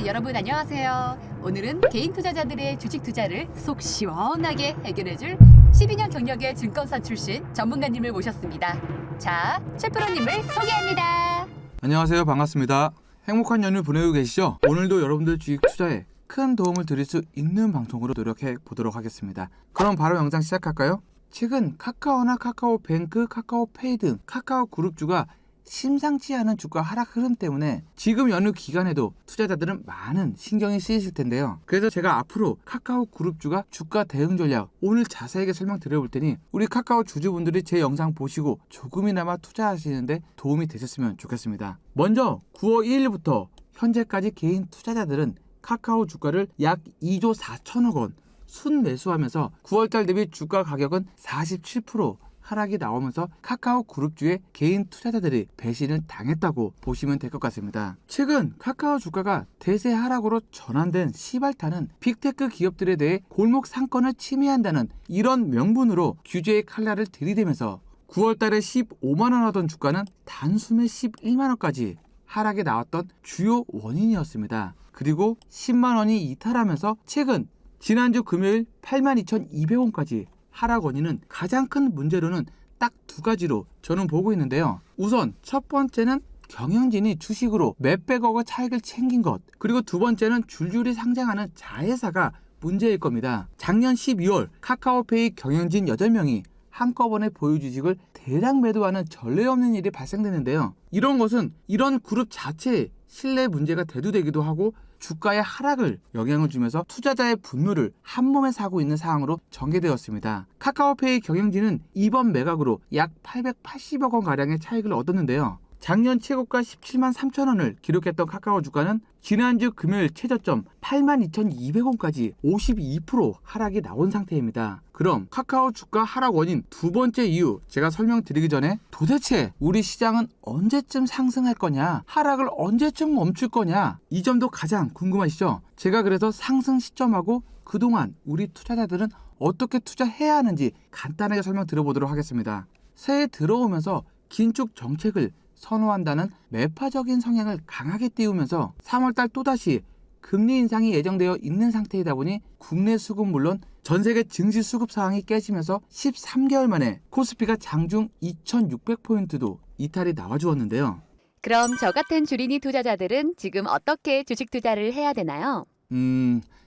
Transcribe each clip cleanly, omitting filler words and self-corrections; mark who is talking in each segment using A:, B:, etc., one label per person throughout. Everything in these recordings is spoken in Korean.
A: 여러분 안녕하세요. 오늘은 개인 투자자들의 주식 투자를 속 시원하게 해결해줄 12년 경력의 증권사 출신 전문가님을 모셨습니다. 자, 최프로님을 소개합니다.
B: 안녕하세요. 반갑습니다. 행복한 연휴 보내고 계시죠? 오늘도 여러분들 주식 투자에 큰 도움을 드릴 수 있는 방송으로 노력해 보도록 하겠습니다. 그럼 바로 영상 시작할까요? 최근 카카오나 카카오뱅크, 카카오페이 등 카카오그룹주가 심상치 않은 주가 하락 흐름 때문에 지금 연휴 기간에도 투자자들은 많은 신경이 쓰이실 텐데요. 그래서 제가 앞으로 카카오그룹주가 주가 대응 전략 오늘 자세하게 설명드려볼 테니 우리 카카오 주주분들이 제 영상 보시고 조금이나마 투자하시는데 도움이 되셨으면 좋겠습니다. 먼저 9월 1일부터 현재까지 개인 투자자들은 카카오 주가를 약 2조 4천억 원 순매수하면서 9월달 대비 주가 가격은 47% 하락이 나오면서 카카오 그룹주의 개인 투자자들이 배신을 당했다고 보시면 될 것 같습니다. 최근 카카오 주가가 대세 하락으로 전환된 시발타는 빅테크 기업들에 대해 골목 상권을 침해한다는 이런 명분으로 규제의 칼날을 들이대면서 9월달에 15만원 하던 주가는 단숨에 11만원까지 하락에 나왔던 주요 원인이었습니다. 그리고 10만원이 이탈하면서 최근 지난주 금요일 82,200원까지 하락 원인은 가장 큰 문제로는 딱 두 가지로 저는 보고 있는데요. 우선 첫 번째는 경영진이 주식으로 몇백억의 차익을 챙긴 것, 그리고 두 번째는 줄줄이 상장하는 자회사가 문제일 겁니다. 작년 12월 카카오페이 경영진 8명이 한꺼번에 보유 주식을 대량 매도하는 전례 없는 일이 발생되는데요. 이런 것은 이런 그룹 자체의 신뢰 문제가 대두되기도 하고 주가의 하락을 영향을 주면서 투자자의 분노를 한몸에 사고 있는 상황으로 전개되었습니다. 카카오페이 경영진은 이번 매각으로 약 880억 원가량의 차익을 얻었는데요. 작년 최고가 17만 3천원을 기록했던 카카오 주가는 지난주 금요일 최저점 82,200원까지 52% 하락이 나온 상태입니다. 그럼 카카오 주가 하락 원인 두 번째 이유 제가 설명드리기 전에 도대체 우리 시장은 언제쯤 상승할 거냐, 하락을 언제쯤 멈출 거냐, 이 점도 가장 궁금하시죠? 제가 그래서 상승 시점하고 그동안 우리 투자자들은 어떻게 투자해야 하는지 간단하게 설명드려보도록 하겠습니다. 새해 들어오면서 긴축 정책을 선호한다는 매파적인 성향을 강하게 띄우면서 3월달 또다시 금리 인상이 예정되어 있는 상태이다 보니 국내 수급 물론 전 세계 증시 수급 상황이 깨지면서 13개월 만에 코스피가 장중 2600포인트도 이탈이 나와주었는데요.
A: 그럼 저 같은 주린이 투자자들은 지금 어떻게 주식 투자를 해야 되나요?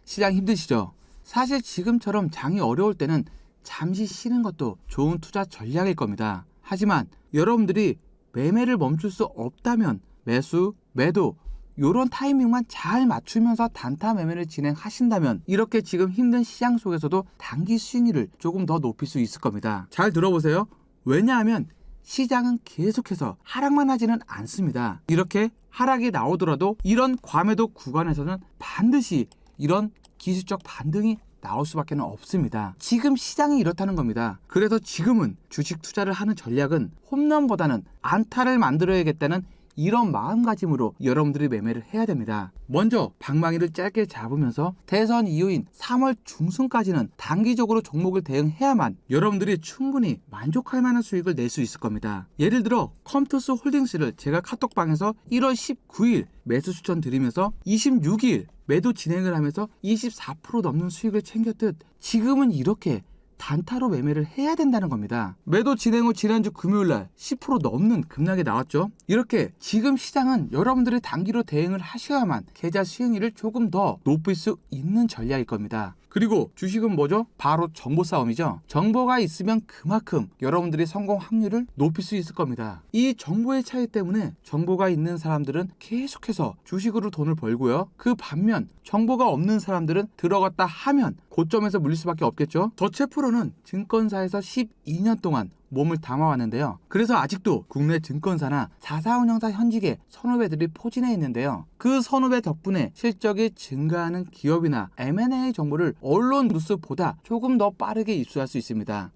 B: 시장 힘드시죠? 사실 지금처럼 장이 어려울 때는 잠시 쉬는 것도 좋은 투자 전략일 겁니다. 하지만 여러분들이 매매를 멈출 수 없다면 매수, 매도 요런 타이밍만 잘 맞추면서 단타 매매를 진행하신다면 이렇게 지금 힘든 시장 속에서도 단기 수익률을 조금 더 높일 수 있을 겁니다. 잘 들어보세요. 왜냐하면 시장은 계속해서 하락만 하지는 않습니다. 이렇게 하락이 나오더라도 이런 과매도 구간에서는 반드시 이런 기술적 반등이 나올 수밖에 없습니다. 지금 시장이 이렇다는 겁니다. 그래서 지금은 주식 투자를 하는 전략은 홈런보다는 안타를 만들어야겠다는 이런 마음가짐으로 여러분들이 매매를 해야 됩니다. 먼저 방망이를 짧게 잡으면서 대선 이후인 3월 중순까지는 단기적으로 종목을 대응해야만 여러분들이 충분히 만족할 만한 수익을 낼 수 있을 겁니다. 예를 들어 컴투스 홀딩스를 제가 카톡방에서 1월 19일 매수 추천 드리면서 26일 매도 진행을 하면서 24% 넘는 수익을 챙겼듯 지금은 이렇게 단타로 매매를 해야 된다는 겁니다. 매도 진행 후 지난주 금요일날 10% 넘는 급락이 나왔죠. 이렇게 지금 시장은 여러분들이 단기로 대응을 하셔야만 계좌 수익률을 조금 더 높일 수 있는 전략일 겁니다. 그리고 주식은 뭐죠? 바로 정보 싸움이죠. 정보가 있으면 그만큼 여러분들이 성공 확률을 높일 수 있을 겁니다. 이 정보의 차이 때문에 정보가 있는 사람들은 계속해서 주식으로 돈을 벌고요. 그 반면 정보가 없는 사람들은 들어갔다 하면 고점에서 물릴 수밖에 없겠죠. 저 최프로는 증권사에서 12년 동안 몸을 담아왔는데요. 그래서 아직도 국내 증권사나 자사운용사 현직의 선후배들이 포진해 있는데요. 그 선후배 덕분에 실적이 증가하는 기업이나 M&A 정보를 언론 뉴스보다 조금 더 빠르게 입수할 수 있습니다.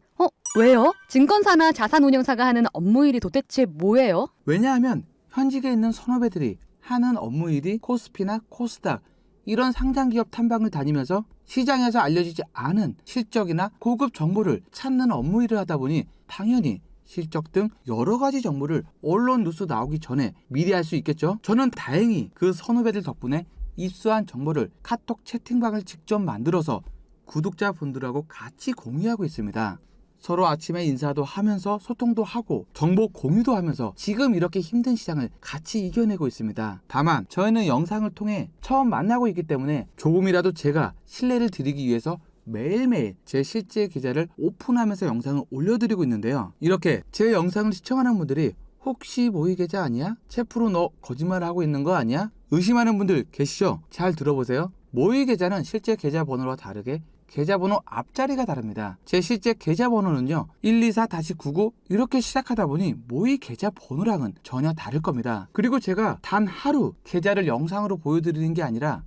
A: 왜요? 증권사나 자산운용사가 하는 업무 일이 도대체 뭐예요?
B: 왜냐하면 현직에 있는 선후배들이 하는 업무 일이 코스피나 코스닥 이런 상장기업 탐방을 다니면서 시장에서 알려지지 않은 실적이나 고급 정보를 찾는 업무 일을 하다 보니 당연히 실적 등 여러 가지 정보를 언론 뉴스 나오기 전에 미리 알 수 있겠죠. 저는 다행히 그 선후배들 덕분에 입수한 정보를 카톡 채팅방을 직접 만들어서 구독자분들하고 같이 공유하고 있습니다. 서로 아침에 인사도 하면서 소통도 하고 정보 공유도 하면서 지금 이렇게 힘든 시장을 같이 이겨내고 있습니다. 다만 저희는 영상을 통해 처음 만나고 있기 때문에 조금이라도 제가 신뢰를 드리기 위해서 매일매일 제 실제 계좌를 오픈하면서 영상을 올려드리고 있는데요. 이렇게 제 영상을 시청하는 분들이 혹시 모의 계좌 아니야? 채프로 너 거짓말하고 있는 거 아니야? 의심하는 분들 계시죠? 잘 들어보세요. 모의 계좌는 실제 계좌 번호와 다르게 계좌번호 앞자리가 다릅니다. 제 실제 계좌번호는요 124-99 이렇게 시작하다 보니 모의 계좌번호랑은 전혀 다를 겁니다. 그리고 제가 단 하루 계좌를 영상으로 보여드리는 게 아니라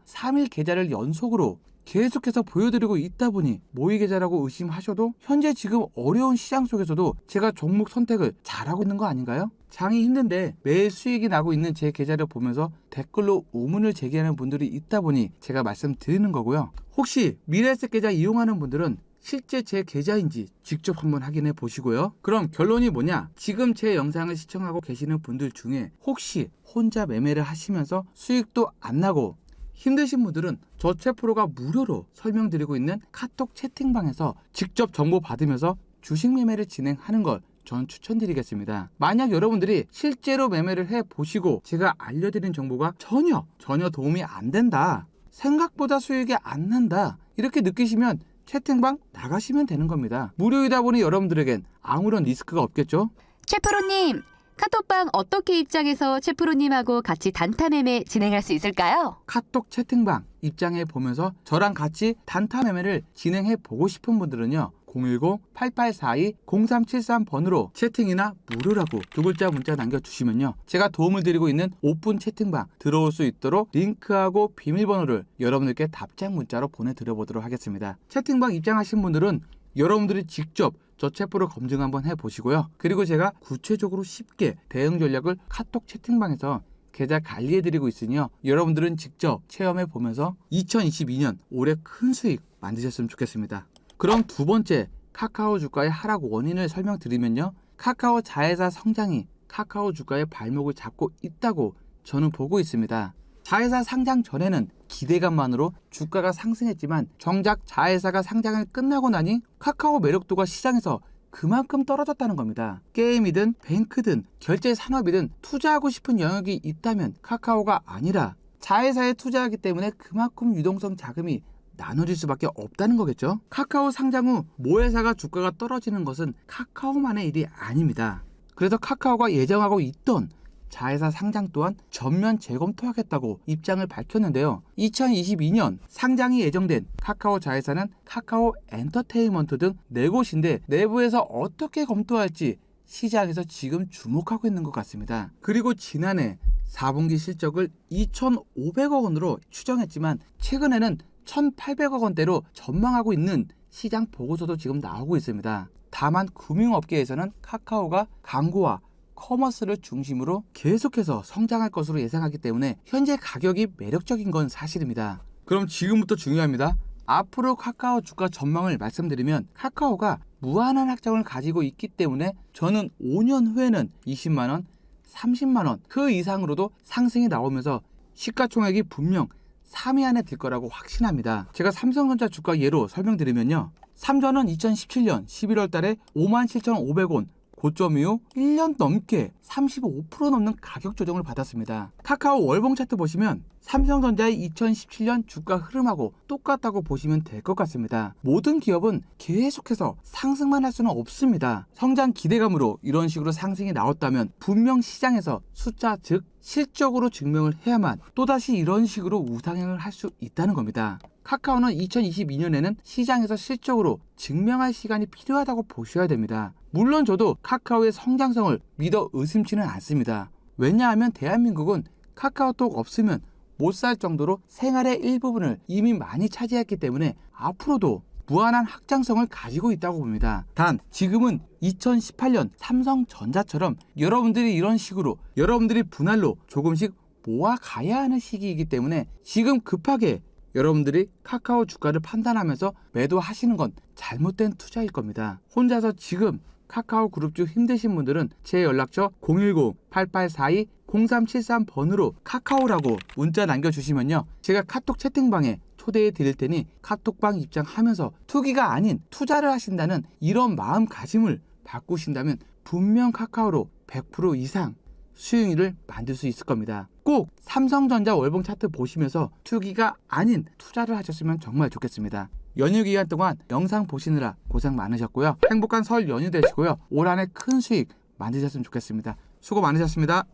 B: 3일 계좌를 연속으로 계속해서 보여드리고 있다 보니 모의 계좌라고 의심하셔도 현재 지금 어려운 시장 속에서도 제가 종목 선택을 잘하고 있는 거 아닌가요? 장이 힘든데 매일 수익이 나고 있는 제 계좌를 보면서 댓글로 의문을 제기하는 분들이 있다 보니 제가 말씀드리는 거고요. 혹시 미래에셋 계좌 이용하는 분들은 실제 제 계좌인지 직접 한번 확인해 보시고요. 그럼 결론이 뭐냐? 지금 제 영상을 시청하고 계시는 분들 중에 혹시 혼자 매매를 하시면서 수익도 안 나고 힘드신 분들은 저 채프로가 무료로 설명드리고 있는 카톡 채팅방에서 직접 정보 받으면서 주식 매매를 진행하는 걸 전 추천드리겠습니다. 만약 여러분들이 실제로 매매를 해보시고 제가 알려드린 정보가 전혀 도움이 안 된다, 생각보다 수익이 안 난다 이렇게 느끼시면 채팅방 나가시면 되는 겁니다. 무료이다 보니 여러분들에겐 아무런 리스크가 없겠죠?
A: 최프로님, 카톡방 어떻게 입장해서 최프로님하고 같이 단타 매매 진행할 수 있을까요?
B: 카톡 채팅방 입장해 보면서 저랑 같이 단타 매매를 진행해 보고 싶은 분들은요 010-8842-0373번으로 채팅이나 무료라고 두 글자 문자 남겨주시면요 제가 도움을 드리고 있는 오픈 채팅방 들어올 수 있도록 링크하고 비밀번호를 여러분들께 답장 문자로 보내드려 보도록 하겠습니다. 채팅방 입장하신 분들은 여러분들이 직접 저 채프로 검증 한번 해보시고요. 그리고 제가 구체적으로 쉽게 대응 전략을 카톡 채팅방에서 계좌 관리해드리고 있으니요 여러분들은 직접 체험해보면서 2022년 올해 큰 수익 만드셨으면 좋겠습니다. 그럼 두 번째 카카오 주가의 하락 원인을 설명드리면요 카카오 자회사 성장이 카카오 주가의 발목을 잡고 있다고 저는 보고 있습니다. 자회사 상장 전에는 기대감만으로 주가가 상승했지만 정작 자회사가 상장을 끝나고 나니 카카오 매력도가 시장에서 그만큼 떨어졌다는 겁니다. 게임이든 뱅크든 결제 산업이든 투자하고 싶은 영역이 있다면 카카오가 아니라 자회사에 투자하기 때문에 그만큼 유동성 자금이 나눠질 수밖에 없다는 거겠죠. 카카오 상장 후 모회사가 주가가 떨어지는 것은 카카오만의 일이 아닙니다. 그래서 카카오가 예정하고 있던 자회사 상장 또한 전면 재검토하겠다고 입장을 밝혔는데요. 2022년 상장이 예정된 카카오 자회사는 카카오 엔터테인먼트 등 4곳인데 내부에서 어떻게 검토할지 시장에서 지금 주목하고 있는 것 같습니다. 그리고 지난해 4분기 실적을 2,500억 원으로 추정했지만 최근에는 1,800억 원대로 전망하고 있는 시장 보고서도 지금 나오고 있습니다. 다만 금융업계에서는 카카오가 광고와 커머스를 중심으로 계속해서 성장할 것으로 예상하기 때문에 현재 가격이 매력적인 건 사실입니다. 그럼 지금부터 중요합니다. 앞으로 카카오 주가 전망을 말씀드리면 카카오가 무한한 확장을 가지고 있기 때문에 저는 5년 후에는 20만원, 30만원 그 이상으로도 상승이 나오면서 시가총액이 분명 3위 안에 들 거라고 확신합니다. 제가 삼성전자 주가 예로 설명드리면요. 삼전은 2017년 11월 달에 57,500원 고점 이후 1년 넘게 35% 넘는 가격 조정을 받았습니다. 카카오 월봉 차트 보시면 삼성전자의 2017년 주가 흐름하고 똑같다고 보시면 될 것 같습니다. 모든 기업은 계속해서 상승만 할 수는 없습니다. 성장 기대감으로 이런 식으로 상승이 나왔다면 분명 시장에서 숫자 즉 실적으로 증명을 해야만 또다시 이런 식으로 우상향을 할 수 있다는 겁니다. 카카오는 2022년에는 시장에서 실적으로 증명할 시간이 필요하다고 보셔야 됩니다. 물론 저도 카카오의 성장성을 믿어 의심치는 않습니다. 왜냐하면 대한민국은 카카오톡 없으면 못 살 정도로 생활의 일부분을 이미 많이 차지했기 때문에 앞으로도 무한한 확장성을 가지고 있다고 봅니다. 단 지금은 2018년 삼성전자처럼 여러분들이 이런 식으로 여러분들이 분할로 조금씩 모아가야 하는 시기이기 때문에 지금 급하게 여러분들이 카카오 주가를 판단하면서 매도하시는 건 잘못된 투자일 겁니다. 혼자서 지금 카카오 그룹주 힘드신 분들은 제 연락처 010-8842 0373번으로 카카오라고 문자 남겨주시면요, 제가 카톡 채팅방에 초대해 드릴 테니 카톡방 입장하면서 투기가 아닌 투자를 하신다는 이런 마음가짐을 바꾸신다면 분명 카카오로 100% 이상 수익률을 만들 수 있을 겁니다. 꼭 삼성전자 월봉 차트 보시면서 투기가 아닌 투자를 하셨으면 정말 좋겠습니다. 연휴 기간 동안 영상 보시느라 고생 많으셨고요. 행복한 설 연휴 되시고요. 올 한해 큰 수익 만드셨으면 좋겠습니다. 수고 많으셨습니다.